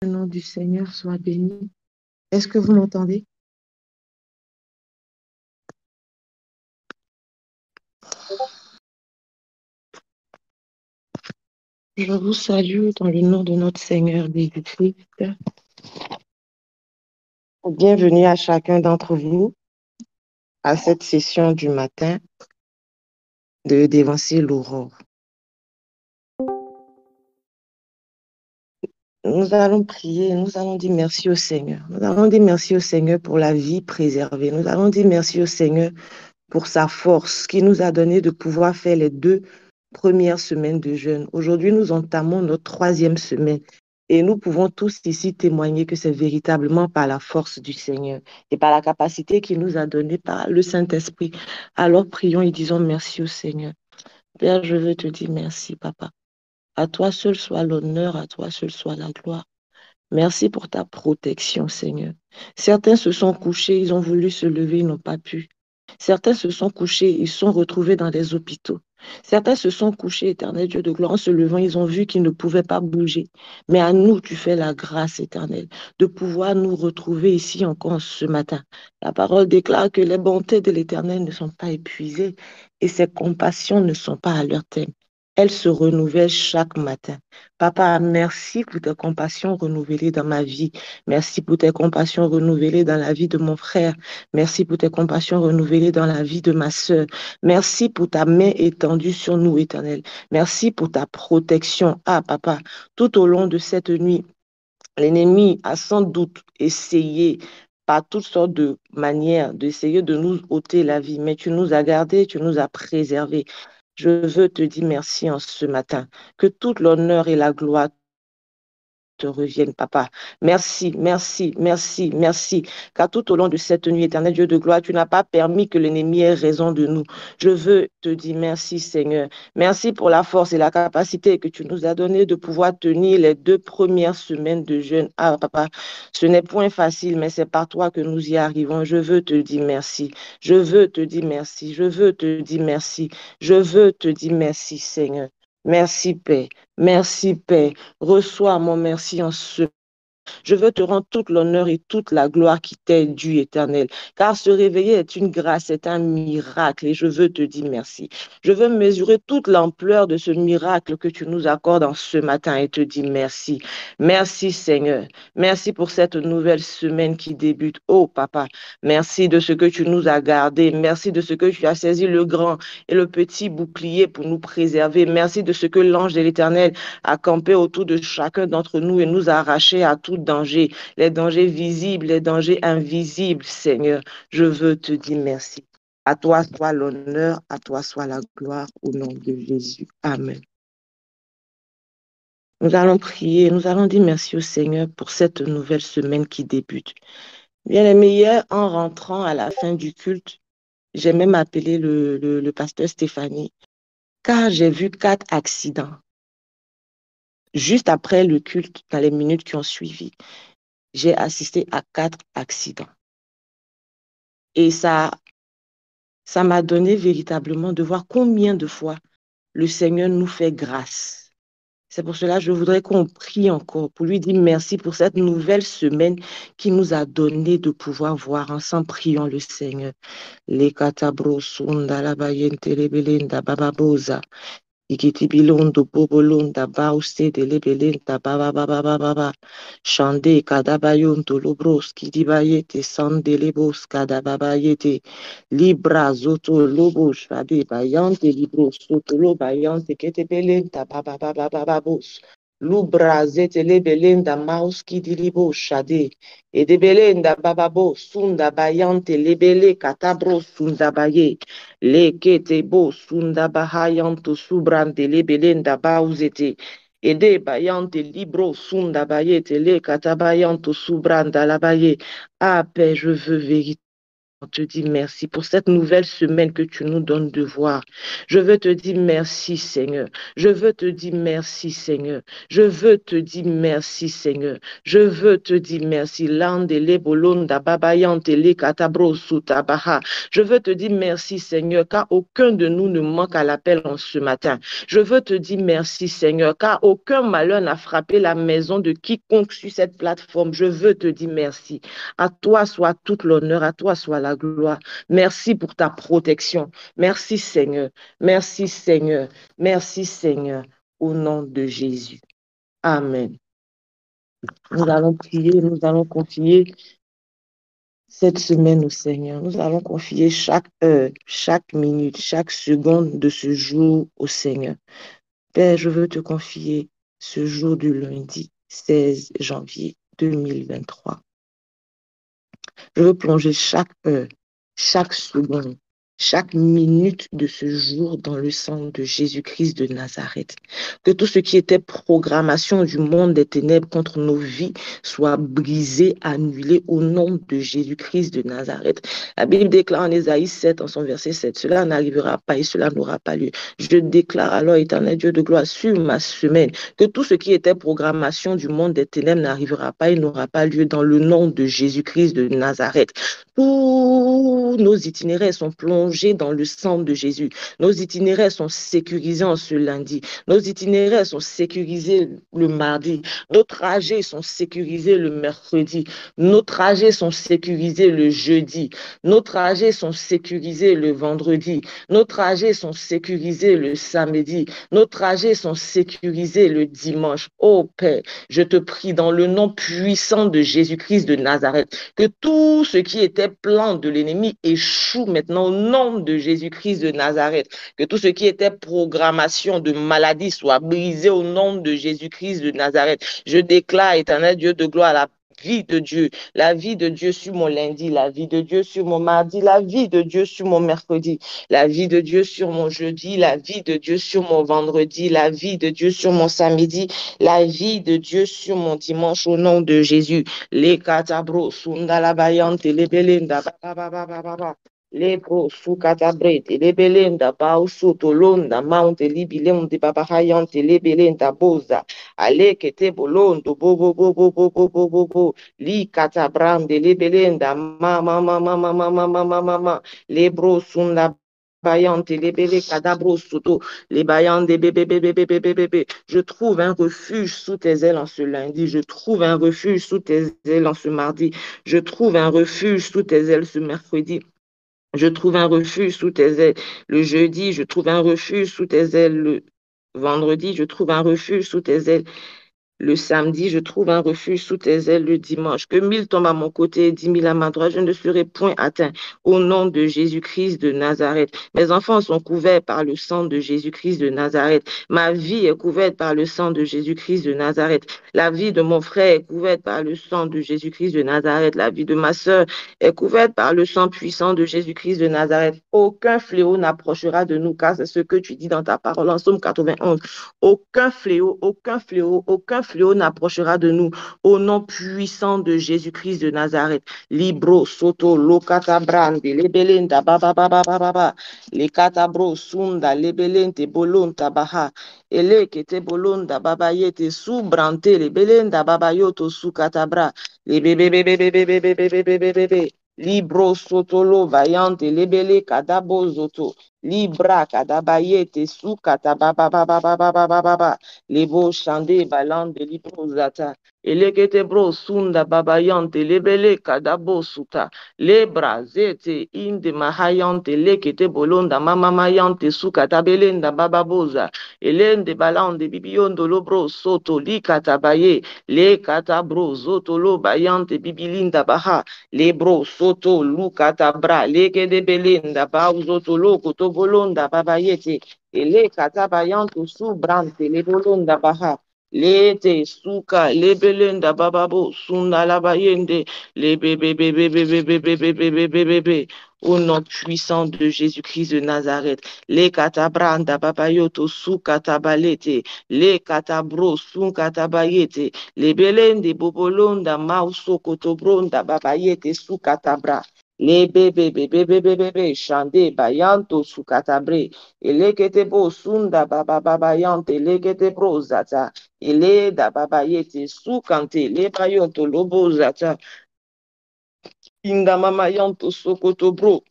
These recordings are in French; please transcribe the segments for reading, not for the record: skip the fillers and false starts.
Le nom du Seigneur soit béni. Est-ce que vous m'entendez? Je vous salue dans le nom de notre Seigneur Jésus-Christ. Bienvenue à chacun d'entre vous à cette session du matin de Dévancer l'aurore. Nous allons prier, nous allons dire merci au Seigneur. Nous allons dire merci au Seigneur pour la vie préservée. Nous allons dire merci au Seigneur pour sa force qui nous a donné de pouvoir faire les 2 premières semaines de jeûne. Aujourd'hui, nous entamons notre 3e semaine et nous pouvons tous ici témoigner que c'est véritablement par la force du Seigneur et par la capacité qu'il nous a donnée par le Saint-Esprit. Alors prions et disons merci au Seigneur. Père, je veux te dire merci, Papa. À toi seul soit l'honneur, à toi seul soit la gloire. Merci pour ta protection, Seigneur. Certains se sont couchés, ils ont voulu se lever, ils n'ont pas pu. Certains se sont couchés, ils sont retrouvés dans des hôpitaux. Certains se sont couchés, éternel Dieu de gloire, en se levant, ils ont vu qu'ils ne pouvaient pas bouger. Mais à nous, tu fais la grâce éternelle de pouvoir nous retrouver ici encore ce matin. La parole déclare que les bontés de l'Éternel ne sont pas épuisées et ses compassions ne sont pas à leur terme. Elles se renouvellent chaque matin. Papa, merci pour tes compassions renouvelées dans ma vie. Merci pour tes compassions renouvelées dans la vie de mon frère. Merci pour tes compassions renouvelées dans la vie de ma sœur. Merci pour ta main étendue sur nous, Éternel. Merci pour ta protection. Ah, Papa, tout au long de cette nuit, l'ennemi a sans doute essayé par toutes sortes de manières d'essayer de nous ôter la vie, mais tu nous as gardés, tu nous as préservés. Je veux te dire merci en ce matin. Que toute l'honneur et la gloire te reviennent, Papa. Merci, merci, merci, merci. Car tout au long de cette nuit, éternel Dieu de gloire, tu n'as pas permis que l'ennemi ait raison de nous. Je veux te dire merci, Seigneur. Merci pour la force et la capacité que tu nous as donnée de pouvoir tenir les 2 premières semaines de jeûne. Ah, Papa, ce n'est point facile, mais c'est par toi que nous y arrivons. Je veux te dire merci. Je veux te dire merci. Je veux te dire merci. Je veux te dire merci, Seigneur. Merci, Père. Merci, Père. Reçois mon merci en ce. Je veux te rendre toute l'honneur et toute la gloire qui t'est due, Éternel. Car se réveiller est une grâce, c'est un miracle et je veux te dire merci. Je veux mesurer toute l'ampleur de ce miracle que tu nous accordes en ce matin et te dire merci. Merci, Seigneur. Merci pour cette nouvelle semaine qui débute. Oh, Papa, merci de ce que tu nous as gardés. Merci de ce que tu as saisi le grand et le petit bouclier pour nous préserver. Merci de ce que l'ange de l'Éternel a campé autour de chacun d'entre nous et nous a arrachés à tout danger, les dangers visibles, les dangers invisibles, Seigneur. Je veux te dire merci. À toi soit l'honneur, à toi soit la gloire, au nom de Jésus. Amen. Nous allons prier, nous allons dire merci au Seigneur pour cette nouvelle semaine qui débute. Bien les meilleurs, en rentrant à la fin du culte, j'ai même appelé le pasteur Stéphanie, car j'ai vu 4 accidents. Juste après le culte, dans les minutes qui ont suivi, j'ai assisté à 4 accidents. Et ça m'a donné véritablement de voir combien de fois le Seigneur nous fait grâce. C'est pour cela que je voudrais qu'on prie encore pour lui dire merci pour cette nouvelle semaine qui nous a donné de pouvoir voir ensemble. Prions le Seigneur. Les katabrosunda la bayente rebelinda bababoza. Ikitibilondo bobolonda bauste de lebelenta baba baba baba baba. Shande kadabayonto lobros kidibayete sande lebos kadababayete. Libra zoto lobo shade bayante libro soto lo bayante ketebelenta baba baba baba bos. Lubra zete lebelenda maus kidilibo shade. Edebelenda bababo sunda bayante lebele katabro sunda baye. Lekete bo sunda bahayanto subrante lebelenda bauzete. Ede bayante libro sunda bayete le katabayanto subranda la baye. Ah, Père, je veux vérité. te dire merci pour cette nouvelle semaine que tu nous donnes de voir. Je veux te dire merci, Seigneur. Je veux te dire merci, Seigneur. Je veux te dire merci, Seigneur. Je veux te dire merci. Landele bolonda babayantele katabro sutabaha. Je veux te dire merci, Seigneur, car aucun de nous ne manque à l'appel en ce matin. Je veux te dire merci, Seigneur, car aucun malheur n'a frappé la maison de quiconque sur cette plateforme. Je veux te dire merci. À toi soit toute l'honneur, à toi soit la gloire. Merci pour ta protection. Merci, Seigneur. Merci, Seigneur. Merci, Seigneur. Au nom de Jésus. Amen. Nous allons prier, nous allons confier cette semaine au Seigneur. Nous allons confier chaque heure, chaque minute, chaque seconde de ce jour au Seigneur. Père, je veux te confier ce jour du lundi 16 janvier 2023. Je veux plonger chaque heure, chaque seconde, chaque minute de ce jour dans le sang de Jésus-Christ de Nazareth. Que tout ce qui était programmation du monde des ténèbres contre nos vies soit brisé, annulé au nom de Jésus-Christ de Nazareth. La Bible déclare en Ésaïe 7, en son verset 7, cela n'arrivera pas et cela n'aura pas lieu. Je déclare alors, éternel Dieu de gloire, sur ma semaine, que tout ce qui était programmation du monde des ténèbres n'arrivera pas et n'aura pas lieu dans le nom de Jésus-Christ de Nazareth. Tous nos itinéraires sont plongés dans le sang de Jésus. Nos itinéraires sont sécurisés en ce lundi. Nos itinéraires sont sécurisés le mardi. Nos trajets sont sécurisés le mercredi. Nos trajets sont sécurisés le jeudi. Nos trajets sont sécurisés le vendredi. Nos trajets sont sécurisés le samedi. Nos trajets sont sécurisés le dimanche. Oh Père, je te prie dans le nom puissant de Jésus-Christ de Nazareth, que tout ce qui était plan de l'ennemi échoue maintenant au nom de Jésus-Christ de Nazareth. Que tout ce qui était programmation de maladie soit brisé au nom de Jésus-Christ de Nazareth. Je déclare, éternel Dieu de gloire, la vie de Dieu sur mon lundi, la vie de Dieu sur mon mardi, la vie de Dieu sur mon mercredi, la vie de Dieu sur mon jeudi, la vie de Dieu sur mon vendredi, la vie de Dieu sur mon samedi, la vie de Dieu sur mon dimanche au nom de Jésus. Les katabro, sundalabayante, les belinda, les bro, sukatabrete, les belinda, bausuto, londa, mount, libilem, de babahayante, les belinda, boza, ale kete bolondo, bo, bo, bo, bo, bo, bo, bo, bo, bo, li katabrande, les belinda, ma, ma, ma, ma, ma, ma, ma, ma, ma, ma, ma, les bro, sunda, bayante, les belé, cadabro, soto, les bayantes, bébé, bébé, bébé, bébé, bébé. Je trouve un refuge sous tes ailes en ce lundi. Je trouve un refuge sous tes ailes en ce mardi. Je trouve un refuge sous tes ailes ce mercredi. Je trouve un refuge sous tes ailes le jeudi. Je trouve un refuge sous tes ailes le vendredi. Je trouve un refuge sous tes ailes le samedi, je trouve un refuge sous tes ailes le dimanche. Que 1000 tombent à mon côté et 10 000 à ma droite, je ne serai point atteint. Au nom de Jésus-Christ de Nazareth. Mes enfants sont couverts par le sang de Jésus-Christ de Nazareth. Ma vie est couverte par le sang de Jésus-Christ de Nazareth. La vie de mon frère est couverte par le sang de Jésus-Christ de Nazareth. La vie de ma sœur est couverte par le sang puissant de Jésus-Christ de Nazareth. Aucun fléau n'approchera de nous, car c'est ce que tu dis dans ta parole en Psaume 91. Aucun fléau, aucun fléau, aucun fléau n'approchera de nous au nom puissant de Jésus-Christ de Nazareth. Libro, soto, lokatabrande, lebelenda, baba, baba, baba, baba, les katabro, sunda, lebelente, bolonta, baha, ele kete bolonda, baba yete, subrante, lebelenda, baba yoto, su katabra, les bébé, bébé, bébé, bébé, bébé, bébé, bébé, libro, sotolo, vaillante, lebele, kadabo, zoto, libra, kadabayete, su katababa, baba, baba, baba, baba, lebo shande balande libro zata elekete bro sunda babayante lebele kadabo suta lebra zete inde mahayante lekete bolonda mama mayante sukata belenda bababoza elende balande bibiondo lobro soto likatabaye le katabro zoto lo bayante bibilinda baha lebro soto lukatabra lekede belenda bauzoto lo kotobolonda babayete ele katabayanto subrante le bolonda baha lete suka le belenda bababo sunda la bayende le bébé bébé bébé bébé bébé bébé bébé au nom puissant de Jésus-Christ de Nazareth le katabranda babayoto su katabalete le katabro su katabayete le belende bobolonda mauso kotobronda babayete su katabra Le bebe bebe bebe bebe shande bayanto sukatabre. Elekete bo sunda baba baba yante lekete bro zata. Ele da baba yete sukante le bayonto lobo zata. Inda mama yanto sokoto bro.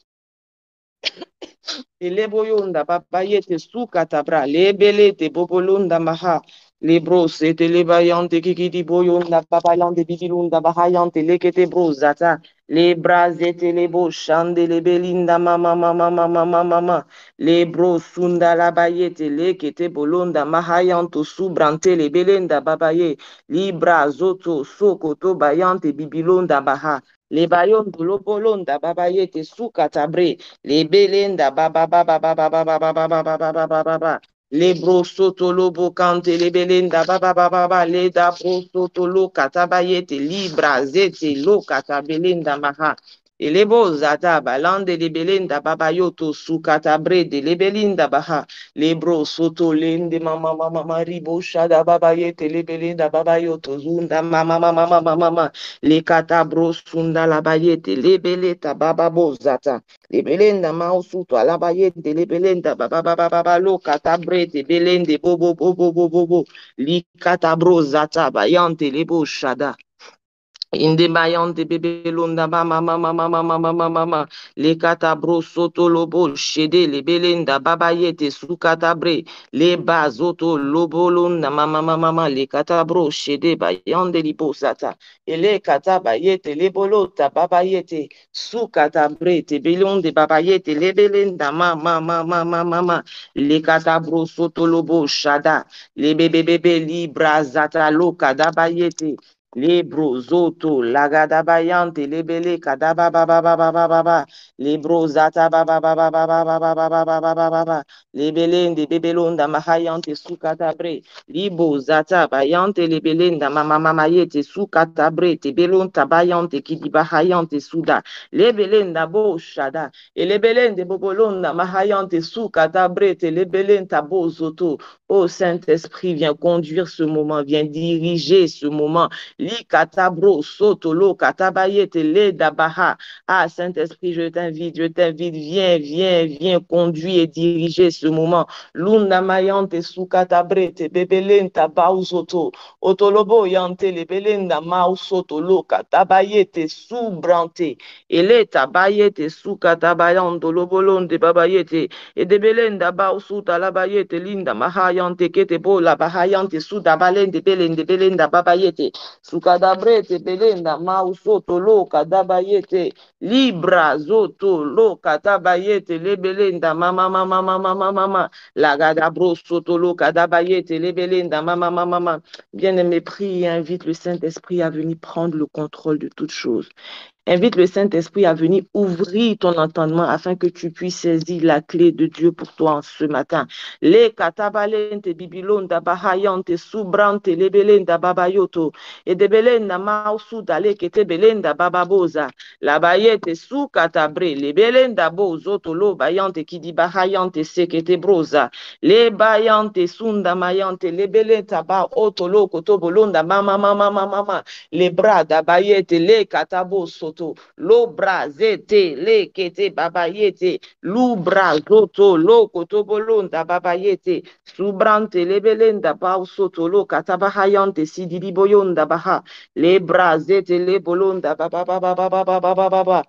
Eleboyonda babayete sukatabra lebelete bobolonda maha lebro sete lebayante kikidi boyonda babayante bibilunda bahayante lekete bro zata lebra zete lebo shande lebelinda mama mama mama mama mama lebro sunda labayete lekete bolonda mahayanto subrante lebelenda babaye libra zoto sokoto bayante bibilonda baha lebayondo lobolonda babayete sukatabre le belenda baba baba baba baba baba baba baba baba le brosoto lobo kante le belenda baba baba baba le da brosoto lo katabayete libra zete lo katabelenda maha elebo zata balande le belenda baba yoto su katabre de le belinda baha le brosoto lende mama mama maribo shada baba yete le belenda baba yoto zunda mama mama mama mama le katabro sunda la bayete le beleta baba bozata lebelenda mausuto alabayende lebelenda baba baba baba lo katabrete belende bobo bobo bobo bobo li katabro zata bayante lebo shada inde bayante bebe londa mama mama mama mama mama mama le katabro soto lobo shede le belenda baba yete su katabre le bazoto lobo londa mama mama mama le katabro shede bayande libo sata ele kataba yete le bolota baba yete su katabre te belonde baba yete le belenda mama mama mama mama le katabro soto lobo shada le bebe bebe libra zata lo kadaba yete Libro zoto lagadabayante lebele kadaba baba baba baba baba libro zata baba baba baba baba baba baba baba lebelende bebelonda mahayante sukatabre libo zata bayante lebelenda mama mama yete sukatabre te belonta bayante kidibahayante suda lebelenda bo shada elebelende bobolonda mahayante sukatabre te lebelenta bo zoto. Oh Saint-Esprit, viens conduire ce moment, viens diriger ce moment. Li katabro sotolo katabayete le dabaha. Ah, Saint-Esprit, je t'invite, viens, viens, viens conduire et diriger ce moment. Lunda mayante sukatabrete bebelenta bausoto. Otolobo yante le belenda mausoto lo katabayete subrante. Ele tabayete sukatabayando lobolonde babayete. E de belenda bausuta labayete linda mahayante kete bola bahayante sudabalende belende belenda babayete. Sukadabrete belenda mausoto lo kadabayete libra zoto lo katabayete lebelenda mama mama mama mama mama la gadabro soto lo kadabayete lebelenda mama mama mama. Bien-aimé, prie et invite le Saint-Esprit à venir prendre le contrôle de toutes choses. Invite le Saint-Esprit à venir ouvrir ton entendement afin que tu puisses saisir la clé de Dieu pour toi en ce matin. Le katabalente bibilonda bahayante subrante lebelenda babayoto et de belenda mausuda le kete belenda bababoza la bayete su katabre le belenda bozoto lo bayante kidi bahayante sekete broza le bayante sunda mayante le belenta ba otolo kotobolonda mama mama mama mama le bras d'abayete le katabo soto lo bras zete le kete babayete lu bras zoto lo kotobolonda babayete subrante le belenda ba soto lo katabahayante sididi boyonda baha le bras zete le bolonda baba baba baba baba baba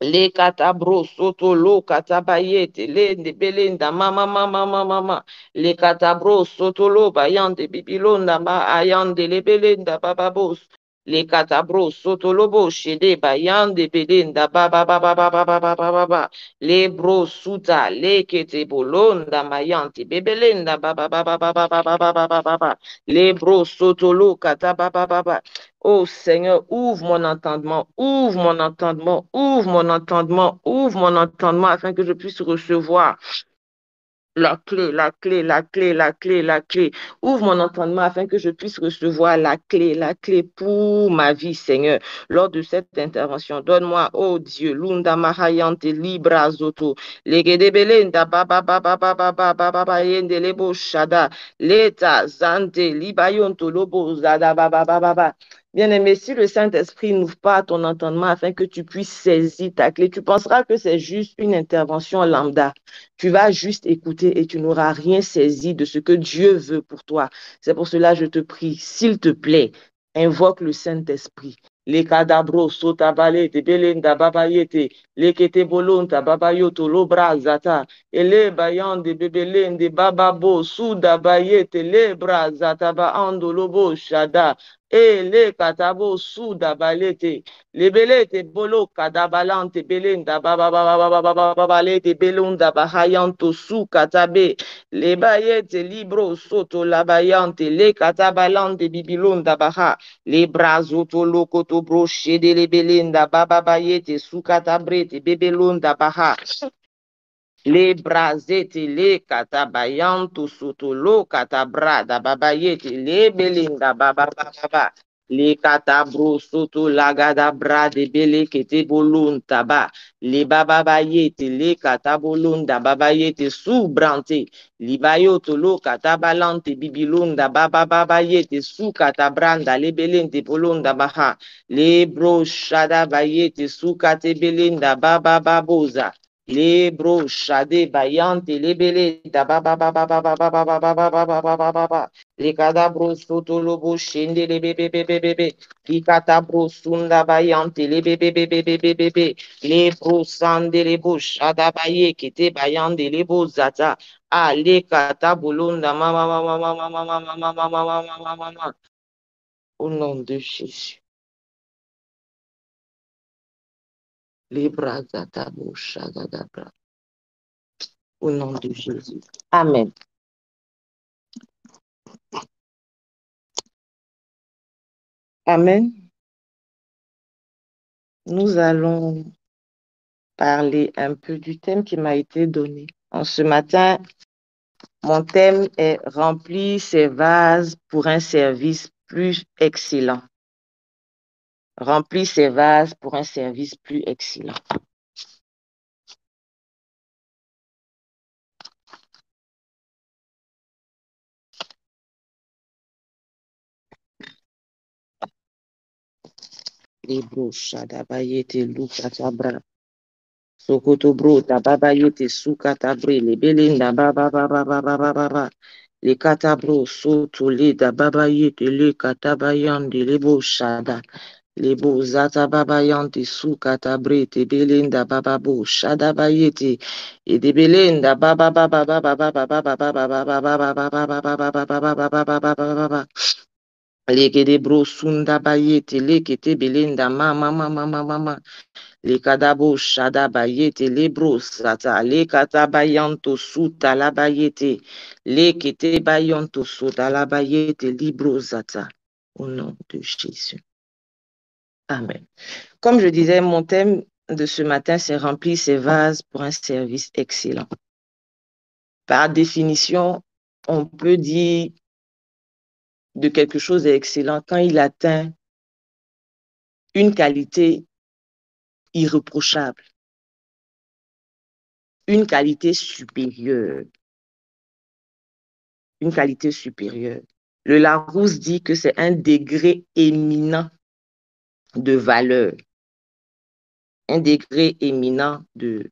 le katabro soto lo katabayete le de belenda mama mama mama mama le katabro soto lo bayande bibilonda ma ayande le belenda bababos le katabro soto lo bo shede bayande belenda baba baba baba baba baba le bro suta le kete bolonda mayante bebelenda baba baba baba baba baba baba le bro soto lo katababa baba. Oh Seigneur, ouvre mon entendement, ouvre mon entendement, ouvre mon entendement, ouvre mon entendement afin que je puisse recevoir la clé, la clé, la clé, la clé, la clé. Ouvre mon entendement afin que je puisse recevoir la clé pour ma vie, Seigneur. Lors de cette intervention, donne-moi, oh Dieu, Lunda Mahayante Libra Zoto, Legedebelenda Baba Baba Baba Baba Baba Yende Lebo Shada, Leta Zante Libayonto Lobo Zada Baba Baba Baba. Bien-aimé, si le Saint-Esprit n'ouvre pas ton entendement afin que tu puisses saisir ta clé, tu penseras que c'est juste une intervention lambda. Tu vas juste écouter et tu n'auras rien saisi de ce que Dieu veut pour toi. C'est pour cela que je te prie, s'il te plaît, invoque le Saint-Esprit. Les cadabros, sotabalete, belenda, babayete, lekete bolonta, babayoto, lobrazata, ele bayande, bebelende, bababo, suda bayete, lebrazata, ba ando, lobo, shada. Le katabo suda balete, lebelete bolo kadabalante belenda baba baba baba baba baba lete belunda bahayanto su katabe, le bayete libro soto labayante, le katabalante bibilonda baha, le brazoto lokoto broche de lebelenda baba bayete su katabrete bebelonda baha. Le brazete le katabayanto soto lo katabrada babayete le belinda baba baba le katabro soto lagada brade bele kete bolunta ba le baba bayete le katabolunda babayete subrante li bayoto lo katabalante bibilunda baba babayete su katabranda le belente bolunda baha le bro shada bayete su katebelinda baba baboza. Lebro shade bayante lebele da ba ba ba ba ba ba ba ba ba ba ba ba ba ba ba ba ba le kadabro soto lobo shende le be be be be be be le katabro sunda bayante le be be be be be be be be le bro sande le bo shada baye kete bayande le bo zata a le katabulunda ma ma ma ma ma ma ma ma ma ma ma ma ma ma ma ma au nom de Jésus les bras zata bo shada da bra au nom de Jésus. Amen. Amen. Nous allons parler un peu du thème qui m'a été donné. En ce matin, mon thème est remplir ses vases pour un service plus excellent. Remplir ses vases pour un service plus excellent. Les bouches, Adabayete, Lukatabra, Sokoto bro, Tababayete, Sukatabre, les Belinda, Baba, Baba, Baba, Baba, Baba. Les katabro, soto, les dababayete, les katabayande, les boshada. Lebo zata baba yanti su katabrete belenda baba bo shada bayete e de belenda baba baba baba baba baba baba baba baba baba baba baba baba baba baba baba leke de bro sunda bayete leke te belenda mama mama mama mama le kadabo shada bayete le bro zata le katabayanto suta la bayete leke te bayanto suta la bayete libro zata au nom de Jésus. Amen. Comme je disais, mon thème de ce matin, c'est remplir ses vases pour un service excellent. Par définition, on peut dire de quelque chose est excellent quand il atteint une qualité irréprochable, une qualité supérieure, une qualité supérieure. Le Larousse dit que c'est un degré éminent de valeur, un degré éminent de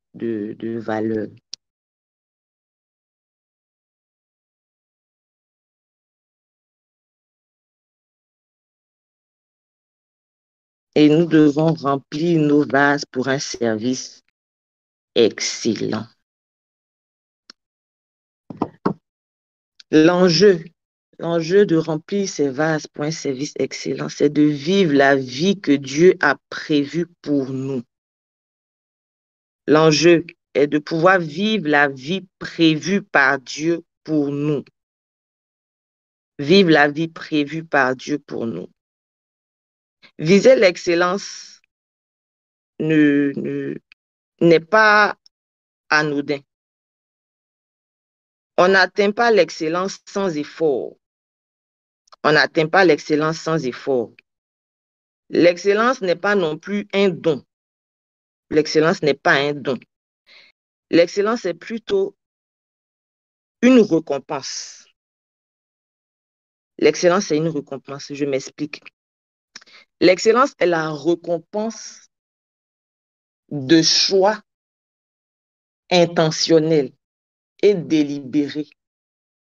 valeur. Et nous devons remplir nos vases pour un service excellent. L'enjeu de remplir ces vases pour un service excellent, c'est de vivre la vie que Dieu a prévue pour nous. L'enjeu est de pouvoir vivre la vie prévue par Dieu pour nous. Vivre la vie prévue par Dieu pour nous. Viser l'excellence n'est pas anodin. On n'atteint pas l'excellence sans effort. On n'atteint pas l'excellence sans effort. L'excellence n'est pas non plus un don. L'excellence n'est pas un don. L'excellence est plutôt une récompense. L'excellence est une récompense. Je m'explique. L'excellence est la récompense de choix intentionnels et délibérés,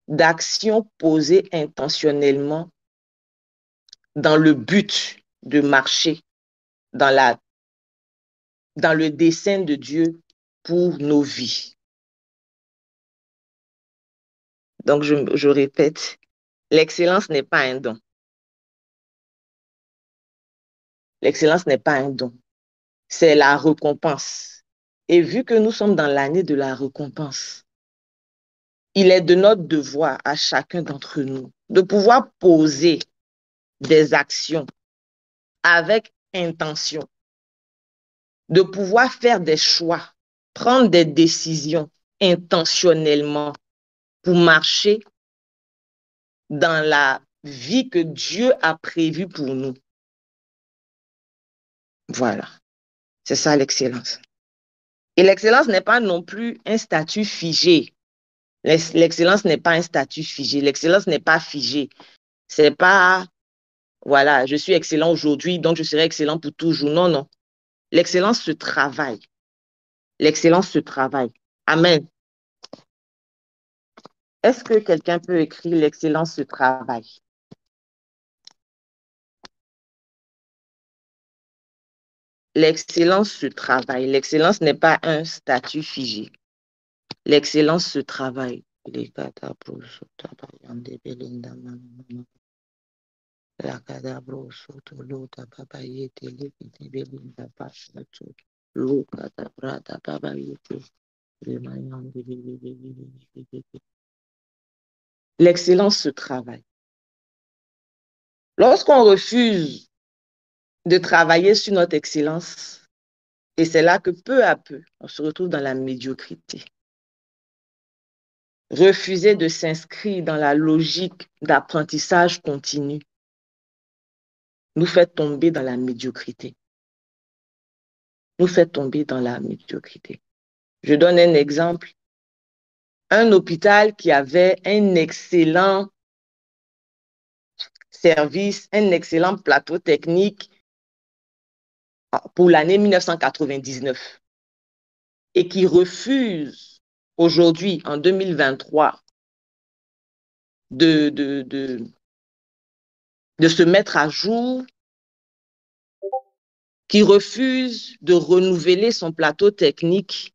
d'actions posées intentionnellement dans le but de marcher dans le dessein de Dieu pour nos vies. Donc, je répète, l'excellence n'est pas un don. L'excellence n'est pas un don. C'est la récompense. Et vu que nous sommes dans l'année de la récompense, il est de notre devoir à chacun d'entre nous de pouvoir poser des actions avec intention, de pouvoir faire des choix, prendre des décisions intentionnellement pour marcher dans la vie que Dieu a prévue pour nous. Voilà, c'est ça l'excellence. Et l'excellence n'est pas non plus un statut figé. L'excellence n'est pas un statut figé. L'excellence n'est pas figée. C'est pas, voilà, je suis excellent aujourd'hui, donc je serai excellent pour toujours. Non, non. L'excellence se travaille. L'excellence se travaille. Amen. Est-ce que quelqu'un peut écrire l'excellence se travaille? L'excellence se travaille. L'excellence n'est pas un statut figé. L'excellence se travaille. L'excellence se travaille. Lorsqu'on refuse de travailler sur notre excellence, et c'est là que peu à peu, on se retrouve dans la médiocrité. Refuser de s'inscrire dans la logique d'apprentissage continu nous fait tomber dans la médiocrité. Nous fait tomber dans la médiocrité. Je donne un exemple. Un hôpital qui avait un excellent service, un excellent plateau technique pour l'année 1999 et qui refuse aujourd'hui, en 2023, de se mettre à jour, qui refuse de renouveler son plateau technique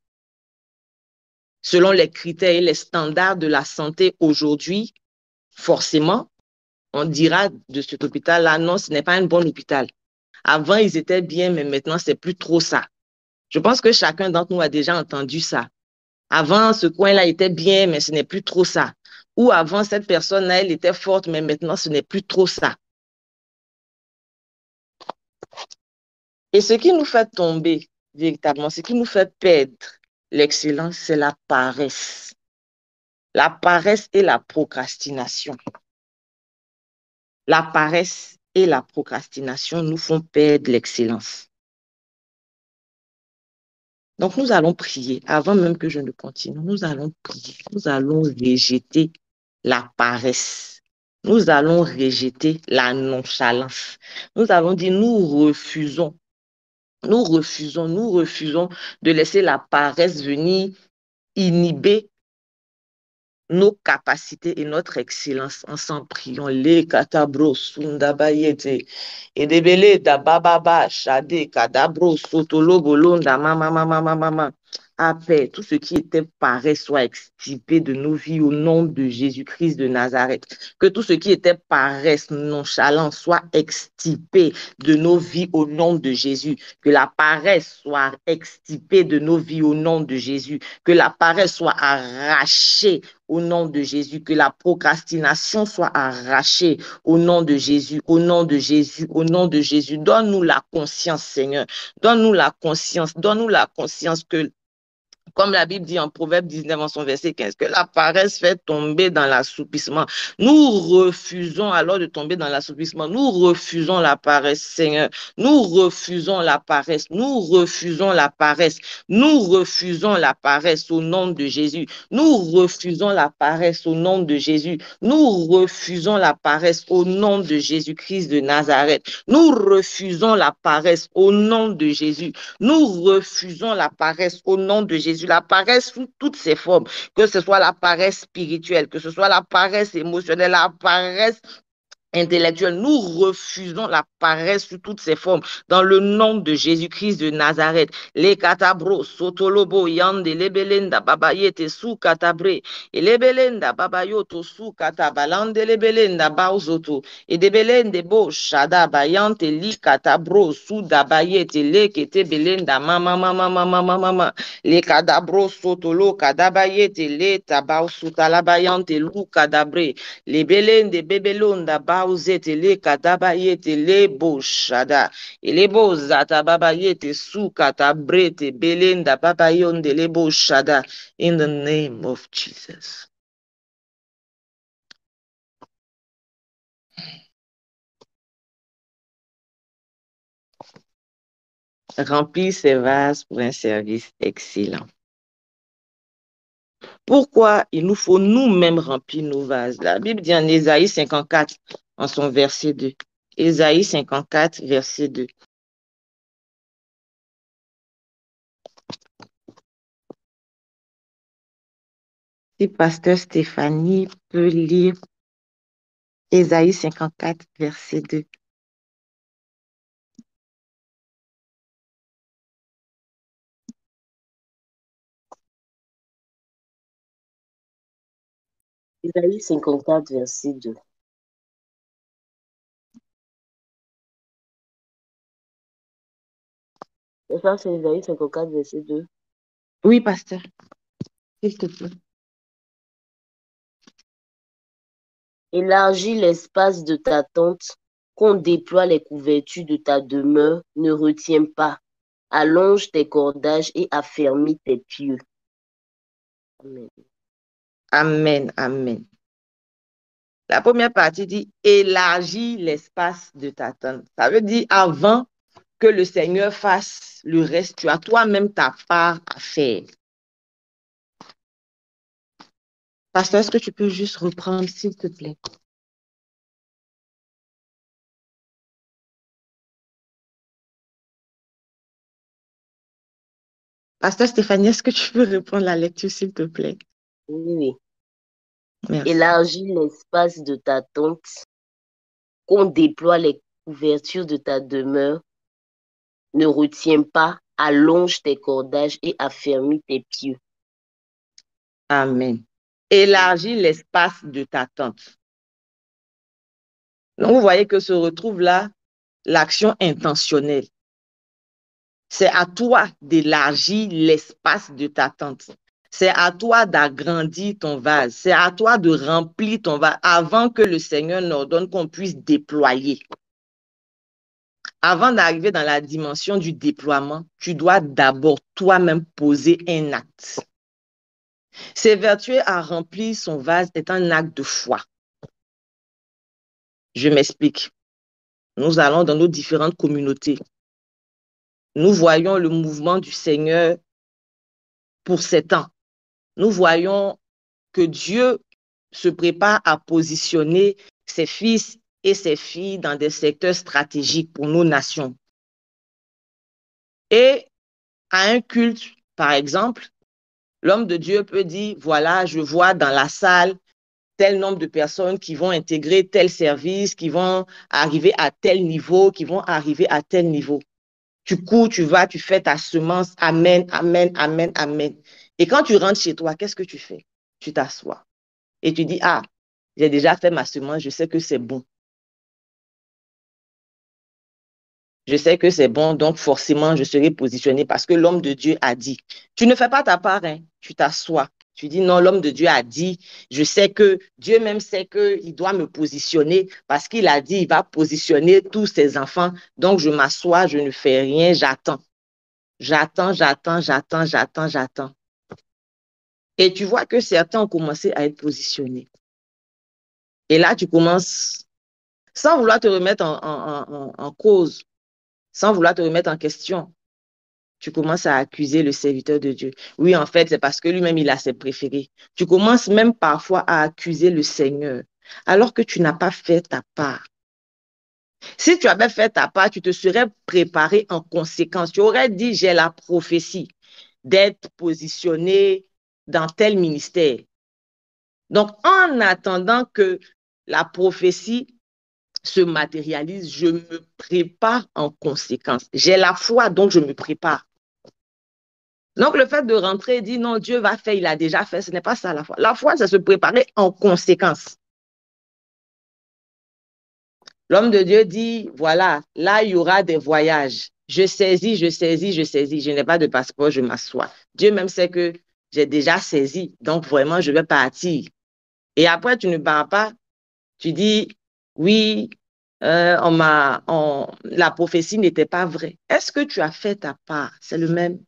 selon les critères et les standards de la santé aujourd'hui, forcément, on dira de cet hôpital-là, non, ce n'est pas un bon hôpital. Avant, ils étaient bien, mais maintenant, c'est plus trop ça. Je pense que chacun d'entre nous a déjà entendu ça. Avant, ce coin-là était bien, mais ce n'est plus trop ça. Ou avant, cette personne-là, elle était forte, mais maintenant, ce n'est plus trop ça. Et ce qui nous fait tomber, véritablement, ce qui nous fait perdre l'excellence, c'est la paresse. La paresse et la procrastination. La paresse et la procrastination nous font perdre l'excellence. Donc, nous allons prier, avant même que je ne continue, nous allons prier, nous allons rejeter la paresse, nous allons rejeter la nonchalance. Nous allons dire, nous refusons de laisser la paresse venir inhiber nos capacités et notre excellence. Ensemble, prions. Les katabros, sundabayete, edebele da bababa, shade, kadabros, sotolo, bolonda, mama. Après, tout ce qui était paresse soit extirpé de nos vies au nom de Jésus-Christ de Nazareth. Que tout ce qui était paresse, nonchalance soit extirpé de nos vies au nom de Jésus. Que la paresse soit extirpée de nos vies au nom de Jésus. Que la paresse soit arrachée au nom de Jésus. Que la procrastination soit arrachée au nom de Jésus. Au nom de Jésus. Au nom de Jésus. Donne-nous la conscience, Seigneur. Donne-nous la conscience. Donne-nous la conscience que Comme la Bible dit en Proverbe 19 en son verset 15, que la paresse fait tomber dans l'assoupissement. Nous refusons alors de tomber dans l'assoupissement. Nous refusons la paresse, Seigneur. Nous refusons la paresse. Nous refusons la paresse. Nous refusons la paresse au nom de Jésus. Nous refusons la paresse au nom de Jésus. Nous refusons la paresse au nom de Jésus-Christ de Nazareth. Nous refusons la paresse au nom de Jésus. Nous refusons la paresse au nom de Jésus. La paresse sous toutes ses formes, que ce soit la paresse spirituelle, que ce soit la paresse émotionnelle, la paresse intellectuelle. Nous refusons la paresse sous toutes ses formes dans le nom de Jésus-Christ de Nazareth. Les katabro, sotolobo, yande, lebelenda, babayete, sous katabre, et lebelenda, babayoto, sous katabalande, lebelenda, baozoto, et de belende, bo, shada, bayante, li katabro, sous dabayete, le kete belenda, mama, mama, mama, mama, les kadabro, sotolo, kadabayete, le tabao, sutalabayante, lou kadabre, les belende, bebelonda, bauzete, le kadabayete, le bo, shada, et les bo, zata, babayete, sous katabrete, belenda, babayonde, le bo, shada, in the name of Jesus. Remplir ces vases pour un service excellent. Pourquoi il nous faut nous-mêmes remplir nos vases? La Bible dit en Ésaïe 54, en son verset 2. Ésaïe 54, verset 2. Si Pasteur Stéphanie peut lire Ésaïe 54, verset 2. Ésaïe 54, verset 2. C'est ça, c'est Ésaïe 54, verset 2. Oui, Pasteur, s'il te plaît. Élargis l'espace de ta tente, qu'on déploie les couvertures de ta demeure, ne retiens pas. Allonge tes cordages et affermis tes pieux. Amen. Amen, amen. La première partie dit élargis l'espace de ta tente. Ça veut dire avant que le Seigneur fasse le reste, tu as toi-même ta part à faire. Pasteur, est-ce que tu peux juste reprendre, s'il te plaît? Pasteur Stéphanie, est-ce que tu peux reprendre la lecture, s'il te plaît? Oui. Merci. Élargis l'espace de ta tente, qu'on déploie les couvertures de ta demeure, ne retiens pas, allonge tes cordages et affermis tes pieux. Amen. Élargis l'espace de ta tente. Donc, vous voyez que se retrouve là l'action intentionnelle. C'est à toi d'élargir l'espace de ta tente. C'est à toi d'agrandir ton vase. C'est à toi de remplir ton vase avant que le Seigneur n'ordonne qu'on puisse déployer. Avant d'arriver dans la dimension du déploiement, tu dois d'abord toi-même poser un acte. S'évertuer à remplir son vase est un acte de foi. Je m'explique. Nous allons dans nos différentes communautés. Nous voyons le mouvement du Seigneur pour ces temps. Nous voyons que Dieu se prépare à positionner ses fils et ses filles dans des secteurs stratégiques pour nos nations. Et à un culte, par exemple, l'homme de Dieu peut dire, voilà, je vois dans la salle tel nombre de personnes qui vont intégrer tel service, qui vont arriver à tel niveau, qui vont arriver à tel niveau. Tu cours, tu vas, tu fais ta semence. Amen, amen, amen, amen. Et quand tu rentres chez toi, qu'est-ce que tu fais? Tu t'assois et tu dis, ah, j'ai déjà fait ma semence, je sais que c'est bon. Je sais que c'est bon, donc forcément, je serai positionné parce que l'homme de Dieu a dit. Tu ne fais pas ta part, hein, tu t'assois. Tu dis non, l'homme de Dieu a dit, je sais que Dieu même sait qu'il doit me positionner parce qu'il a dit, il va positionner tous ses enfants. Donc, je m'assois, je ne fais rien, j'attends. J'attends, j'attends, j'attends, j'attends, j'attends. Et tu vois que certains ont commencé à être positionnés. Et là, tu commences, sans vouloir te remettre en cause, sans vouloir te remettre en question, tu commences à accuser le serviteur de Dieu. Oui, en fait, c'est parce que lui-même, il a ses préférés. Tu commences même parfois à accuser le Seigneur, alors que tu n'as pas fait ta part. Si tu avais fait ta part, tu te serais préparé en conséquence. Tu aurais dit, j'ai la prophétie d'être positionné dans tel ministère. Donc, en attendant que la prophétie se matérialise, je me prépare en conséquence. J'ai la foi, donc je me prépare. Donc, le fait de rentrer et dire non, Dieu va faire, il a déjà fait, ce n'est pas ça la foi. La foi, c'est se préparer en conséquence. L'homme de Dieu dit, voilà, là, il y aura des voyages. Je saisis, je saisis, je saisis. Je n'ai pas de passeport, je m'assois. Dieu même sait que j'ai déjà saisi. Donc, vraiment, je vais partir. Et après, tu ne pars pas. Tu dis, oui, la prophétie n'était pas vraie. Est-ce que tu as fait ta part? C'est le même.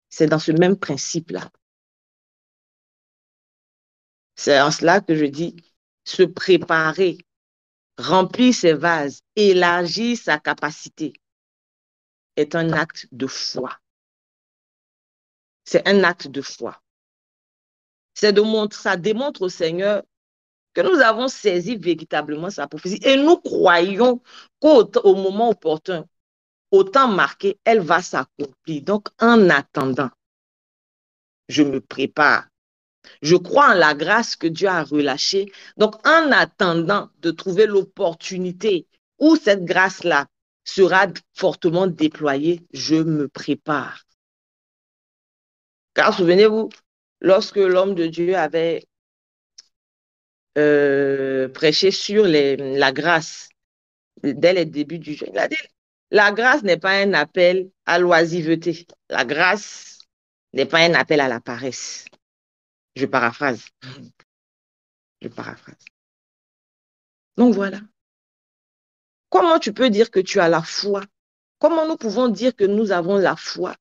C'est dans ce même principe-là. C'est en cela que je dis, se préparer, remplir ses vases, élargir sa capacité est un acte de foi. C'est un acte de foi. Ça démontre au Seigneur que nous avons saisi véritablement sa prophétie et nous croyons qu'au moment opportun, au temps marqué, elle va s'accomplir. Donc, en attendant, je me prépare. Je crois en la grâce que Dieu a relâchée. Donc, en attendant de trouver l'opportunité où cette grâce-là sera fortement déployée, je me prépare. Car souvenez-vous, lorsque l'homme de Dieu avait prêché sur la grâce dès les débuts du jeûne, il a dit, la grâce n'est pas un appel à l'oisiveté. La grâce n'est pas un appel à la paresse. Je paraphrase. Je paraphrase. Donc voilà. Comment tu peux dire que tu as la foi? Comment nous pouvons dire que nous avons la foi,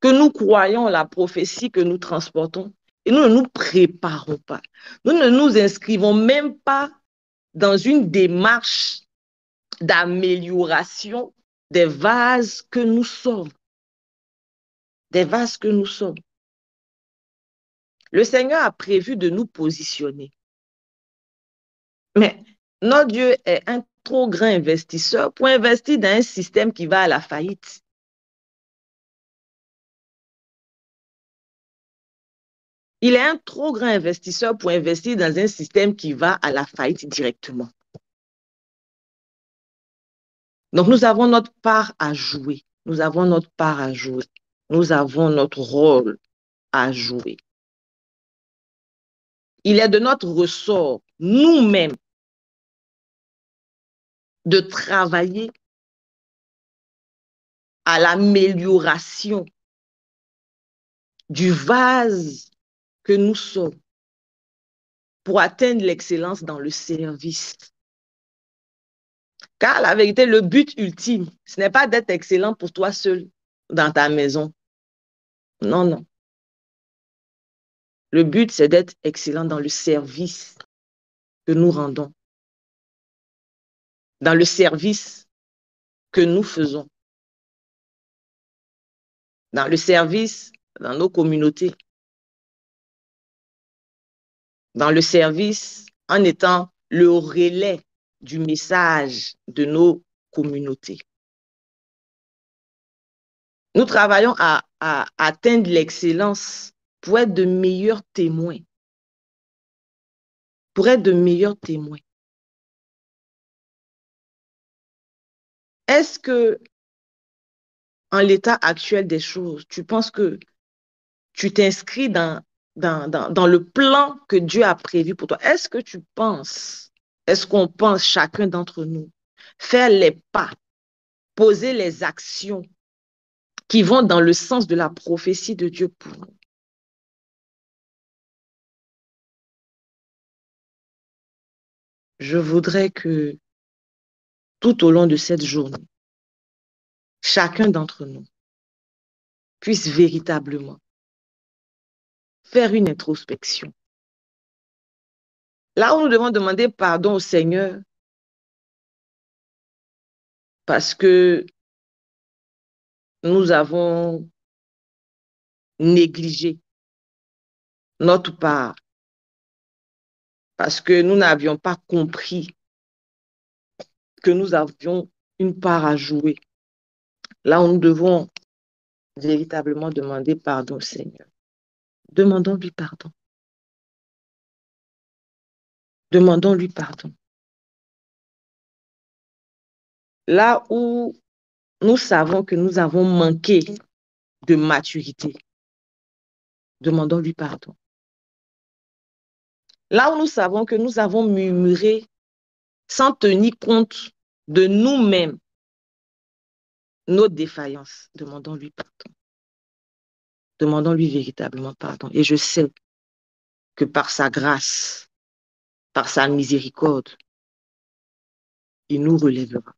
que nous croyons la prophétie que nous transportons et nous ne nous préparons pas? Nous ne nous inscrivons même pas dans une démarche d'amélioration des vases que nous sommes. Des vases que nous sommes. Le Seigneur a prévu de nous positionner. Mais notre Dieu est un trop grand investisseur pour investir dans un système qui va à la faillite. Il est un trop grand investisseur pour investir dans un système qui va à la faillite directement. Donc, nous avons notre part à jouer. Nous avons notre part à jouer. Nous avons notre rôle à jouer. Il est de notre ressort, nous-mêmes, de travailler à l'amélioration du vase que nous sommes pour atteindre l'excellence dans le service. Car la vérité, le but ultime, ce n'est pas d'être excellent pour toi seul dans ta maison. Non, non. Le but, c'est d'être excellent dans le service que nous rendons, dans le service que nous faisons, dans le service dans nos communautés, dans le service en étant le relais du message de nos communautés. Nous travaillons à atteindre l'excellence pour être de meilleurs témoins. Pour être de meilleurs témoins. Est-ce que, en l'état actuel des choses, tu penses que tu t'inscris dans le plan que Dieu a prévu pour toi? Est-ce qu'on pense chacun d'entre nous faire les pas, poser les actions qui vont dans le sens de la prophétie de Dieu pour nous? Je voudrais que tout au long de cette journée, chacun d'entre nous puisse véritablement faire une introspection. Là où nous devons demander pardon au Seigneur, parce que nous avons négligé notre part, parce que nous n'avions pas compris que nous avions une part à jouer. Là où nous devons véritablement demander pardon au Seigneur. Demandons-lui pardon. Demandons-lui pardon. Là où nous savons que nous avons manqué de maturité, demandons-lui pardon. Là où nous savons que nous avons murmuré sans tenir compte de nous-mêmes, nos défaillances, demandons-lui pardon. Demandons-lui véritablement pardon. Et je sais que par sa grâce, par sa miséricorde, il nous relèvera.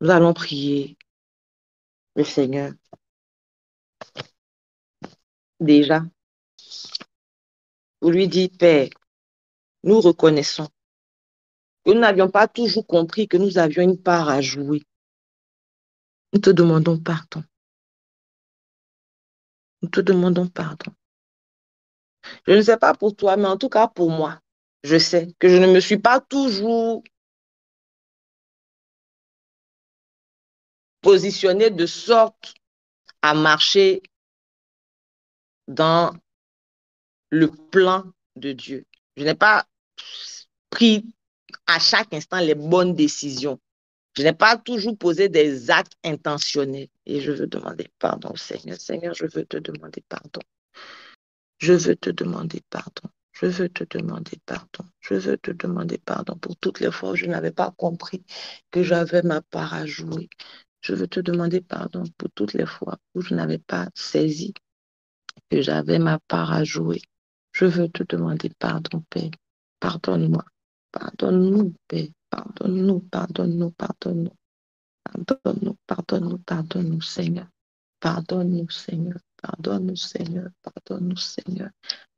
Nous allons prier le Seigneur. Déjà, pour lui dire, Père, nous reconnaissons que nous n'avions pas toujours compris que nous avions une part à jouer. Nous te demandons pardon. Nous te demandons pardon. Je ne sais pas pour toi, mais en tout cas pour moi, je sais que je ne me suis pas toujours positionnée de sorte à marcher dans le plan de Dieu. Je n'ai pas pris à chaque instant les bonnes décisions. Je n'ai pas toujours posé des actes intentionnels. Et je veux demander pardon au Seigneur. Seigneur, je veux te demander pardon. Je veux te demander pardon. Je veux te demander pardon. Je veux te demander pardon pour toutes les fois où je n'avais pas compris que j'avais ma part à jouer. Je veux te demander pardon pour toutes les fois où je n'avais pas saisi que j'avais ma part à jouer. Je veux te demander pardon, Père. Pardonne-moi. Pardonne-nous, Père. Pardonne-nous, pardonne-nous, pardonne-nous. Pardonne-nous, pardonne-nous, pardonne-nous, Seigneur. Pardonne-nous, Seigneur. Pardonne-nous, Seigneur. Pardonne-nous, Seigneur.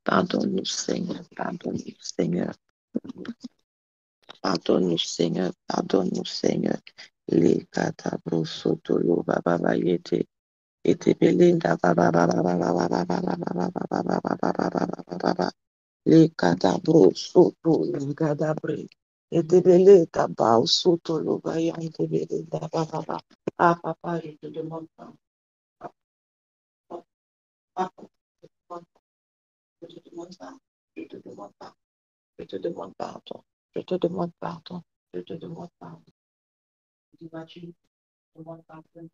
Pardonne-nous, Seigneur. Pardonne-nous, Seigneur. Pardonne-nous, Seigneur. Pardonne-nous, Seigneur. Les catabros sotolo baba yete. Ete belinda baba baba baba baba baba baba baba baba. Les catabros sotolo gadabre. Ete beleta bao sotolo bayan ete belinda baba baba. Ah, papa, je te demande pardon. Je te demande pardon. Je te demande pardon. Je te demande pardon. Je te demande pardon. Je te demande pardon. Du maturité, je te demande pardon.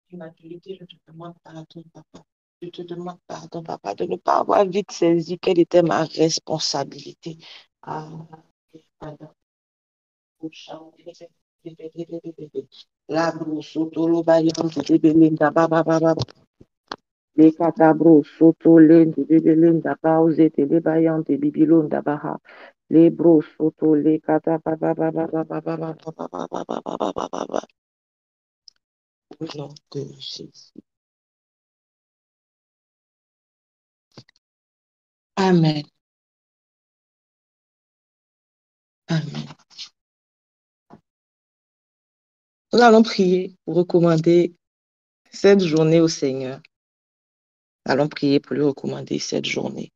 Du maturité, je te demande pardon, papa. Je te demande pardon, papa, de ne pas avoir vite saisi quelle était ma responsabilité. Ah, pardon. La brousse, autour, bayan, belinda, baba, baba. Les catabros, soto, lendi, belinda, pause, tele, bayan, bibilonda, baha. Les bros, soto, les catababa, baba, baba, baba, baba, baba, baba, baba, baba. Au nom de Jésus. Amen. Amen. Nous allons prier pour recommander cette journée au Seigneur. Nous allons prier pour lui recommander cette journée.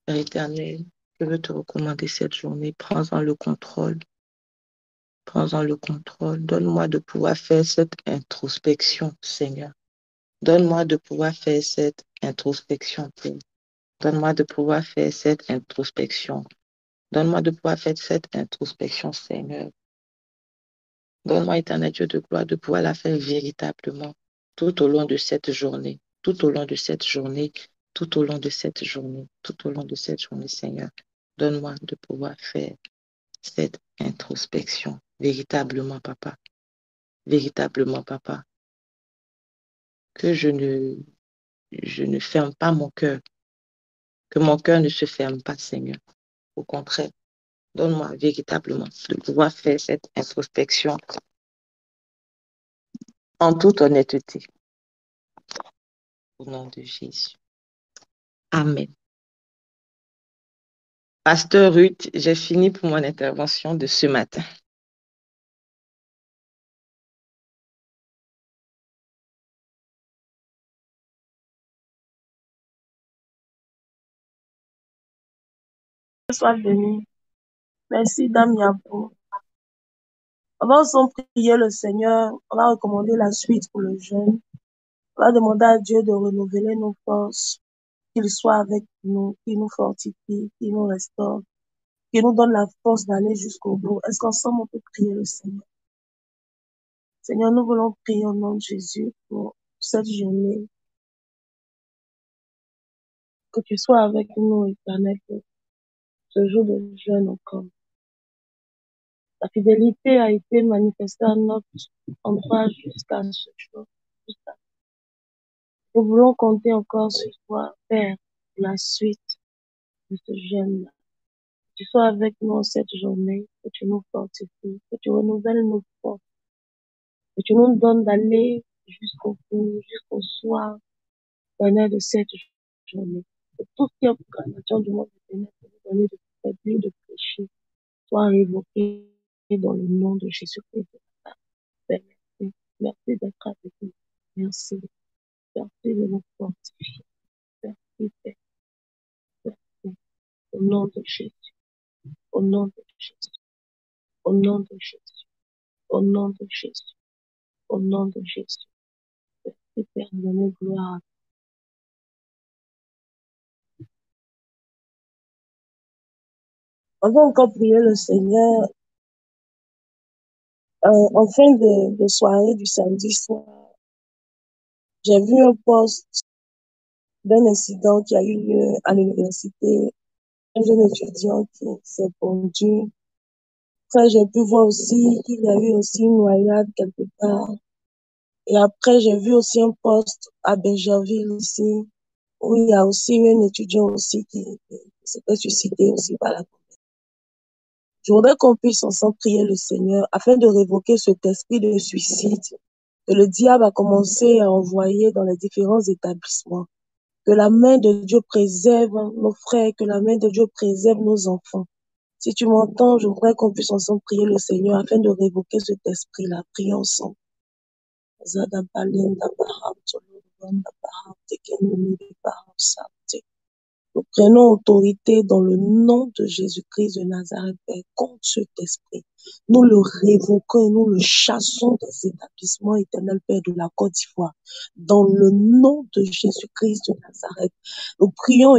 Père éternel, je veux te recommander cette journée. Prends-en le contrôle. Prends-en le contrôle. Donne-moi de pouvoir faire cette introspection, Seigneur. Donne-moi de pouvoir faire cette introspection, Père. Donne-moi de pouvoir faire cette introspection. Donne-moi de pouvoir faire cette introspection, Seigneur. Donne-moi, éternel Dieu de gloire, de pouvoir la faire véritablement tout au long de cette journée, tout au long de cette journée, tout au long de cette journée, tout au long de cette journée, Seigneur. Donne-moi de pouvoir faire cette introspection véritablement, papa. Véritablement, papa. Que je ne ferme pas mon cœur, que mon cœur ne se ferme pas, Seigneur. Au contraire, donne-moi véritablement de pouvoir faire cette introspection en toute honnêteté. Au nom de Jésus. Amen. Pasteur Ruth, j'ai fini pour mon intervention de ce matin. Sois béni. Merci, Dame Yabo. Avant de prier le Seigneur, on va recommander la suite pour le jeûne. On va demander à Dieu de renouveler nos forces, qu'il soit avec nous, qu'il nous fortifie, qu'il nous restaure, qu'il nous donne la force d'aller jusqu'au bout. Est-ce qu'ensemble on peut prier le Seigneur? Seigneur, nous voulons prier au nom de Jésus pour cette journée. Que tu sois avec nous, Éternel, pour ce jour de jeûne encore. Ta fidélité a été manifestée à notre endroit jusqu'à ce jour. Nous voulons compter encore sur toi, Père, pour la suite de ce jeûne-là. Que tu sois avec nous cette journée, que tu nous fortifies, que tu renouvelles nos forces, que tu nous donnes d'aller jusqu'au bout, jusqu'au soir, dernier de cette journée. Que tout ce qui est proclamation du monde de ténèbres, de nous donner de faiblir, de péché, soit révoqué dans le nom de Jésus-Christ. Père, merci. Merci d'être avec nous. Merci. Merci de nous fortifier. Merci, Père. Merci. Au nom de Jésus. Au nom de Jésus. Au nom de Jésus. Au nom de Jésus. Au nom de Jésus. Merci, Père, donner gloire. On va encore prier le Seigneur. En fin de soirée du samedi soir, j'ai vu un post d'un incident qui a eu lieu à l'université. Un jeune étudiant qui s'est pendu. Après, j'ai pu voir aussi qu'il y a eu aussi une noyade quelque part. Et après, j'ai vu aussi un post à Benjerville ici, où il y a aussi un étudiant aussi qui s'est fait suicider aussi par la police. Je voudrais qu'on puisse ensemble prier le Seigneur afin de révoquer cet esprit de suicide que le diable a commencé à envoyer dans les différents établissements. Que la main de Dieu préserve nos frères, que la main de Dieu préserve nos enfants. Si tu m'entends, je voudrais qu'on puisse ensemble prier le Seigneur afin de révoquer cet esprit-là. Prions ensemble. Nous prenons autorité dans le nom de Jésus-Christ de Nazareth, Père, contre cet esprit. Nous le révoquons et nous le chassons des établissements éternels, Père, de la Côte d'Ivoire. Dans le nom de Jésus-Christ de Nazareth, nous prions,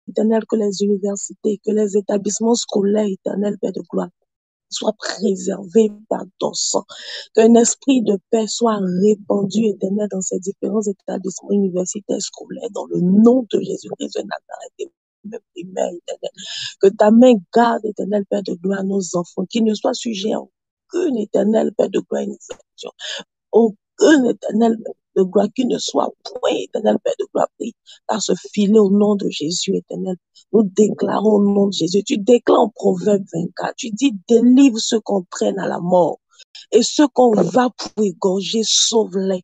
éternel, que les universités, que les établissements scolaires, éternel, Père de gloire, soient préservés par ton sang. Qu'un esprit de paix soit répandu, éternel, dans ces différents établissements universitaires scolaires, dans le nom de Jésus-Christ de Nazareth, et même primaire, éternel. Que ta main garde, éternel, Père de gloire, nos enfants, qui ne soient sujets à aucune, éternel, Père de gloire, initiation. Aucun éternel de gloire qui ne soit point, éternel Père de gloire, pris par ce filet au nom de Jésus, éternel. Nous déclarons au nom de Jésus. Tu déclares en Proverbe 24, tu dis délivre ceux qu'on traîne à la mort et ceux qu'on va pour égorger, sauve-les.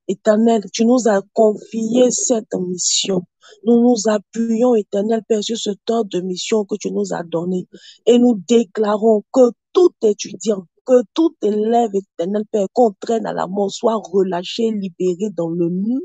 Éternel, tu nous as confié cette mission. Nous nous appuyons, éternel Père, sur ce ordre de mission que tu nous as donné. Et nous déclarons que tout étudiant, que tout élève, éternel Père, qu'on traîne à la mort, soit relâché, libéré dans le nom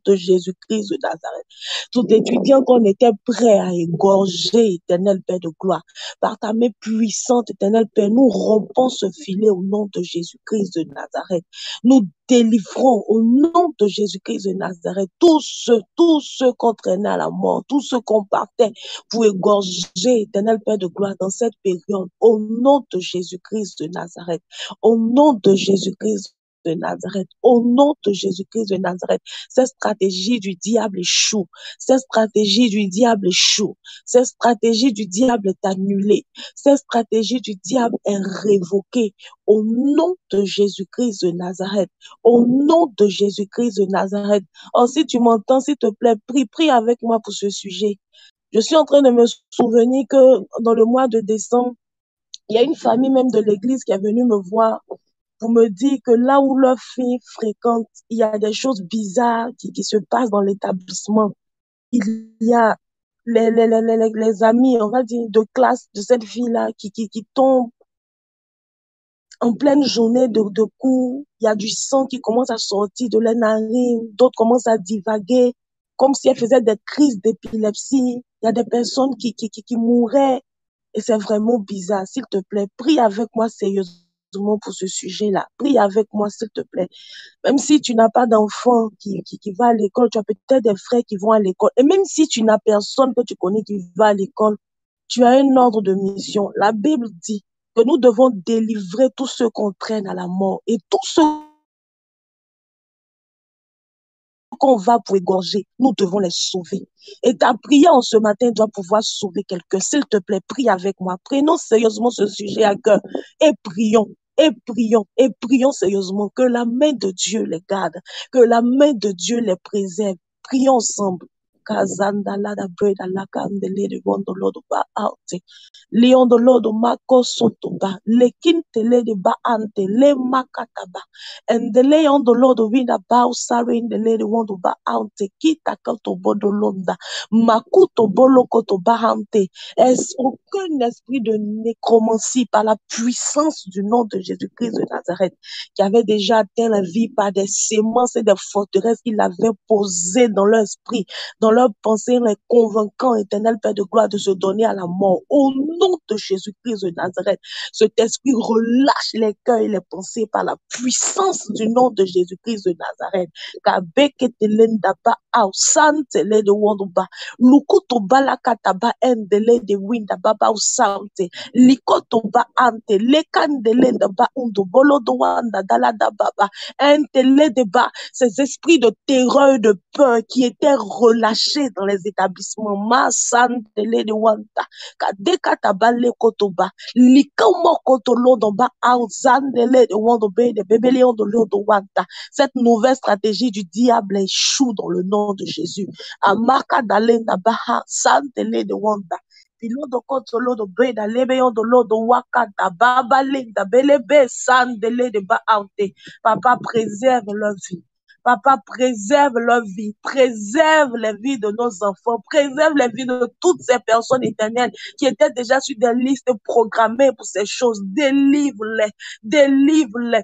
de Jésus-Christ de Nazareth. Tout étudiant qu'on était prêt à égorger, éternel Père de gloire, par ta main puissante, éternel Père, nous rompons ce filet au nom de Jésus-Christ de Nazareth. Nous délivrons au nom de Jésus-Christ de Nazareth tous ceux qu'on traînait à la mort, tous ceux qu'on partait pour égorger, éternel Père de gloire, dans cette période, au nom de Jésus-Christ de Nazareth, au nom de Jésus-Christ de Nazareth, au nom de Jésus-Christ de Nazareth, cette stratégie du diable échoue, cette stratégie du diable échoue, cette stratégie du diable est annulée, cette stratégie du diable est révoquée, au nom de Jésus-Christ de Nazareth, au nom de Jésus-Christ de Nazareth. Oh, si tu m'entends, s'il te plaît, prie avec moi pour ce sujet. Je suis en train de me souvenir que dans le mois de décembre, il y a une famille même de l'église qui est venue me voir pour me dire que là où leur fille fréquente, il y a des choses bizarres qui se passent dans l'établissement. Il y a les amis, on va dire, de classe de cette fille-là qui tombent en pleine journée de cours. Il y a du sang qui commence à sortir de leurs narines, d'autres commencent à divaguer, comme si elles faisaient des crises d'épilepsie. Il y a des personnes qui mouraient. Et c'est vraiment bizarre. S'il te plaît, prie avec moi sérieusement pour ce sujet-là. Prie avec moi, s'il te plaît. Même si tu n'as pas d'enfant qui va à l'école, tu as peut-être des frères qui vont à l'école. Et même si tu n'as personne que tu connais qui va à l'école, tu as un ordre de mission. La Bible dit que nous devons délivrer tous ceux qu'on traîne à la mort et tous ceux qu'on va pour égorger, nous devons les sauver. Et ta prière en ce matin doit pouvoir sauver quelqu'un. S'il te plaît, prie avec moi. Prenons sérieusement ce sujet à cœur et prions. Et prions, et prions sérieusement que la main de Dieu les garde, que la main de Dieu les préserve. Prions ensemble. Kazandala da breda la kandele de wondolo ba out. Leon de l'eau de Mako Sotoba, le Kintele de Baante, le Makataba, and the Leon de l'eau de Winda Bao Sari in the lady want to ba out, Kita Kato Bodo Londa, Makuto Boloko to Bahante. Est-ce aucun esprit de nécromancie par la puissance du nom de Jésus-Christ de Nazareth, qui avait déjà atteint la vie par des sémences et des forteresses qu'il avait posées dans leur esprit, dans leur pensée, les convaincant, éternel Père de gloire, de se donner à la mort. Au nom de Jésus-Christ de Nazareth, cet esprit relâche les cœurs et les pensées par la puissance du nom de Jésus-Christ de Nazareth. Kabeketelendaba ausantele de wondoba, lukutoba la kataba endele de windaba ba usante, likotoba ante, lekandelendaba undobolo do wanda dala da baba, entele de ba, ces esprits de terreur, de peur qui étaient relâchés dans les établissements, masantele de wanda, kadekatabale kotoba, likomo kotolo doba auzandele de wandobe de bébéléon de l'eau de wanda. Cette nouvelle stratégie du diable échoue dans le nom de Jésus. Amaka dalenda baha santele de wanda. Pilodo kotolo de breda lebeyon de l'eau de wakata baba linda belebe sandele de baante. Papa, préserve leur vie. Papa, préserve leur vie, préserve les vies de nos enfants, préserve les vies de toutes ces personnes éternelles qui étaient déjà sur des listes programmées pour ces choses. Délivre-les, délivre-les.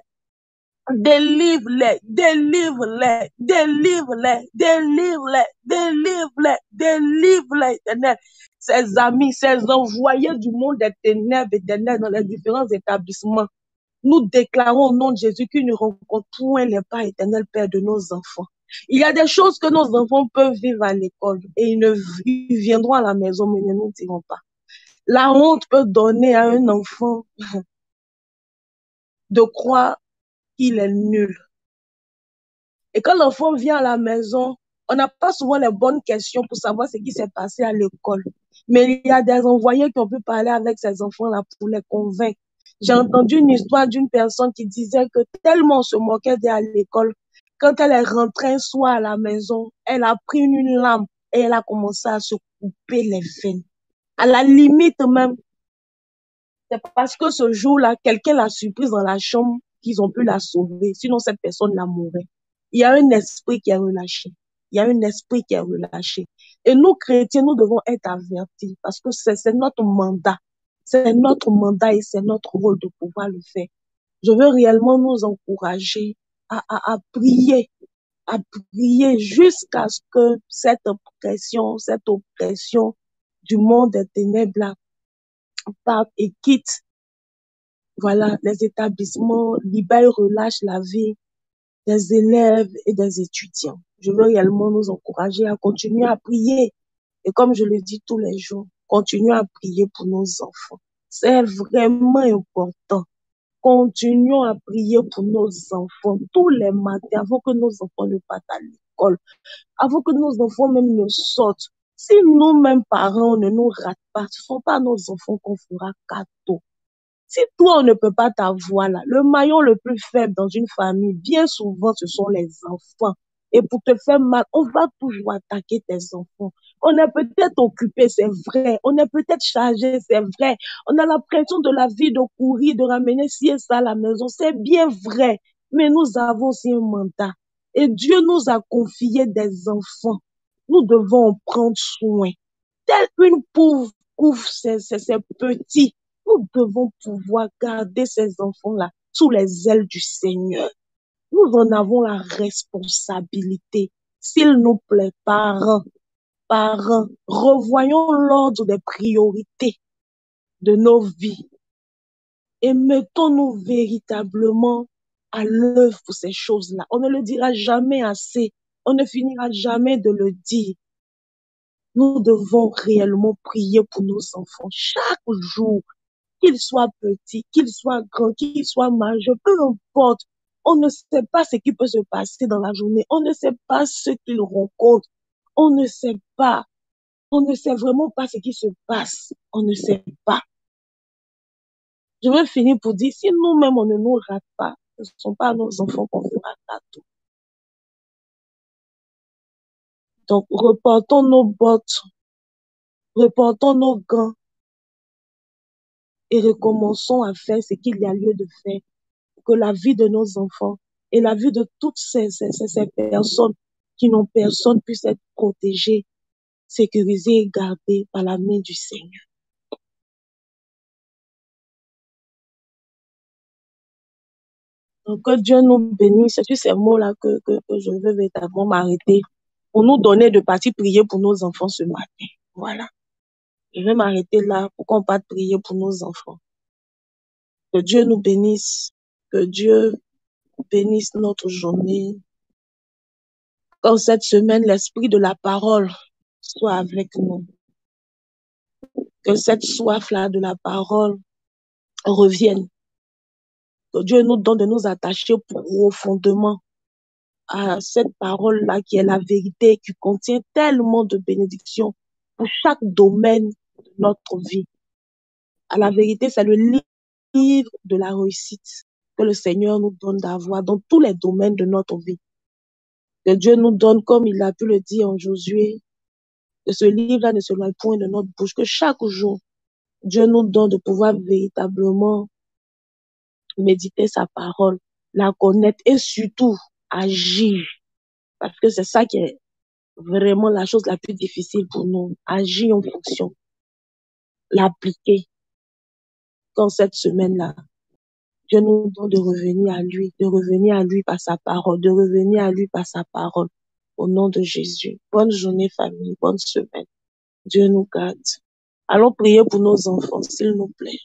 Délivre-les, délivre-les, délivre-les, délivre-les, délivre-les, délivre-les, éternel. Ses amis, ses envoyés du monde des ténèbres éternelles dans les différents établissements. Nous déclarons au nom de Jésus qu'ils ne rencontrent point les pas éternels, Père de nos enfants. Il y a des choses que nos enfants peuvent vivre à l'école et ils viendront à la maison, mais ne nous diront pas. La honte peut donner à un enfant de croire qu'il est nul. Et quand l'enfant vient à la maison, on n'a pas souvent les bonnes questions pour savoir ce qui s'est passé à l'école. Mais il y a des envoyés qui ont pu parler avec ces enfants-là pour les convaincre. J'ai entendu une histoire d'une personne qui disait que tellement on se moquait d'elle à l'école, quand elle est rentrée un soir à la maison, elle a pris une lame et elle a commencé à se couper les veines. À la limite même, c'est parce que ce jour-là, quelqu'un l'a surprise dans la chambre qu'ils ont pu la sauver. Sinon, cette personne la mourrait. Il y a un esprit qui est relâché. Il y a un esprit qui est relâché. Et nous, chrétiens, nous devons être avertis parce que c'est notre mandat. C'est notre mandat et c'est notre rôle de pouvoir le faire. Je veux réellement nous encourager à prier jusqu'à ce que cette oppression du monde des ténèbres parte et quitte, voilà, les établissements, libère, relâche la vie des élèves et des étudiants. Je veux réellement nous encourager à continuer à prier. Et comme je le dis tous les jours, continuons à prier pour nos enfants. C'est vraiment important. Continuons à prier pour nos enfants tous les matins avant que nos enfants ne partent à l'école, avant que nos enfants même ne sortent. Si nous-mêmes parents ne nous ratent pas, ce ne sont pas nos enfants qu'on fera cadeau. Si toi, on ne peut pas t'avoir là, le maillon le plus faible dans une famille, bien souvent, ce sont les enfants. Et pour te faire mal, on va toujours attaquer tes enfants. On est peut-être occupé, c'est vrai. On est peut-être chargé, c'est vrai. On a la pression de la vie de courir, de ramener ci et ça à la maison. C'est bien vrai. Mais nous avons aussi un mandat. Et Dieu nous a confié des enfants. Nous devons en prendre soin. telle une pauvre couvre ces petits. Nous devons pouvoir garder ces enfants-là sous les ailes du Seigneur. Nous en avons la responsabilité. S'il nous plaît, parents, revoyons l'ordre des priorités de nos vies et mettons-nous véritablement à l'œuvre pour ces choses-là. On ne le dira jamais assez. On ne finira jamais de le dire. Nous devons réellement prier pour nos enfants chaque jour, qu'ils soient petits, qu'ils soient grands, qu'ils soient majeurs, peu importe. On ne sait pas ce qui peut se passer dans la journée. On ne sait pas ce qu'ils rencontrent. On ne sait pas. On ne sait vraiment pas ce qui se passe. On ne sait pas. Je veux finir pour dire, si nous-mêmes, on ne nous rate pas, ce ne sont pas nos enfants qu'on fera tout. Donc, reportons nos bottes, reportons nos gants et recommençons à faire ce qu'il y a lieu de faire pour que la vie de nos enfants et la vie de toutes ces personnes qui n'ont personne puisse être protégées, sécurisées et gardées par la main du Seigneur. Donc, que Dieu nous bénisse. C'est sur ces mots-là que je veux véritablement m'arrêter pour nous donner de partir prier pour nos enfants ce matin. Voilà. Je vais m'arrêter là pour qu'on parte prier pour nos enfants. Que Dieu nous bénisse. Que Dieu bénisse notre journée. Qu'en cette semaine, l'esprit de la parole soit avec nous. Que cette soif-là de la parole revienne. Que Dieu nous donne de nous attacher profondément à cette parole-là qui est la vérité, qui contient tellement de bénédictions pour chaque domaine de notre vie. À la vérité, c'est le livre de la réussite que le Seigneur nous donne d'avoir dans tous les domaines de notre vie. Que Dieu nous donne, comme il a pu le dire en Josué, que ce livre-là ne se loin point de notre bouche, que chaque jour, Dieu nous donne de pouvoir véritablement méditer sa parole, la connaître et surtout agir. Parce que c'est ça qui est vraiment la chose la plus difficile pour nous. Agir en fonction, l'appliquer. Dans cette semaine-là, Dieu nous donne de revenir à lui par sa parole, de revenir à lui par sa parole. Au nom de Jésus. Bonne journée, famille. Bonne semaine. Dieu nous garde. Allons prier pour nos enfants, s'il nous plaît.